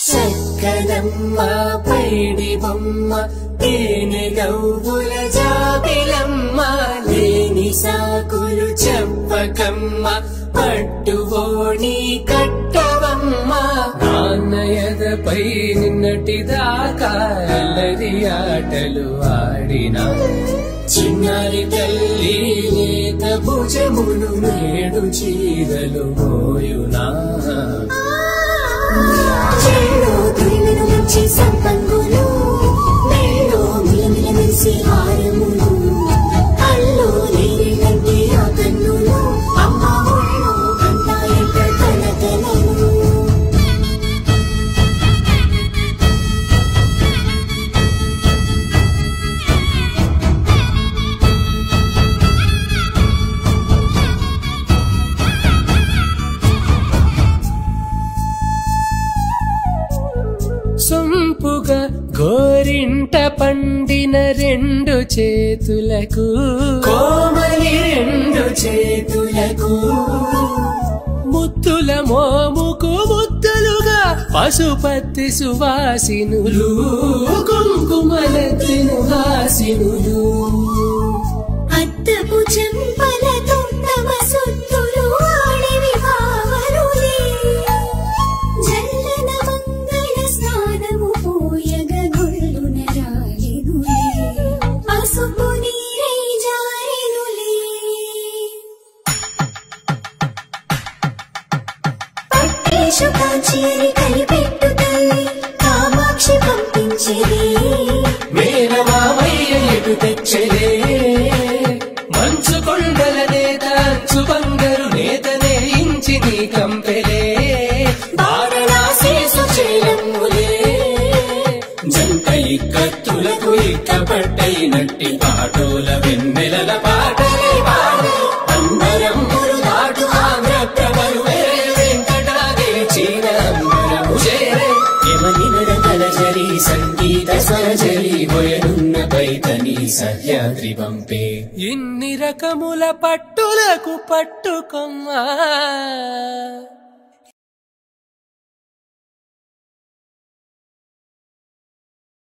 చక్కనమ్మ పైడి బొమ్మ తేనె నవ్వుల జాబిలమ్మ లేని సాకులు చెప్పకమ్మ పట్టువోణి కట్టవమ్మ నాన్నయదపై నిన్నటిదాకా అల్లరి ఆటలు ఆడినా చిన్నారి తల్లి లేత భుజములు నేడు చీరలు మోయునా సంపంగులు మేలో మిలమిల మెరిసే హారములు అల్లో లేనంటే ఆ కన్నులు అమ్మ ఒళ్ళు కన్నాయంట కలకలను సొంపుగా గోరింట పండిన రెండు చేతులకు కోమలి రెండు చేతులకు ముత్తుల మోముకు ముద్దులుగా పశుపతి సువాసినులు కుంకుమలెత్తిను హాసినులు అద్దపు చెంపలతో తమ సుత్తులు ఆడివి భావరులే కాంచేరి కలిపెట్టు తల్లి కామాక్షి పంపించేది మేనమామయ్య ఎటు తెచ్చలే మంచు కొండల నేత అంచు బంగారు నేతనే ఇంచి నీ కంపెలే వారణాసేసు చేరమ్ములే జంట ఇక్కత్తులకు ఇక్కపట్టైనట్టి పాటోల వెన్నెలల పాటలే పాడే అందరమ్ములు దాటు ఆంధ్ర ప్రభలు సంగీత స్వరజలి బొయనున్న పైతని సహ్యాద్రి పంపే ఇన్ని రకముల పట్టులకు పట్టుకొమ్మా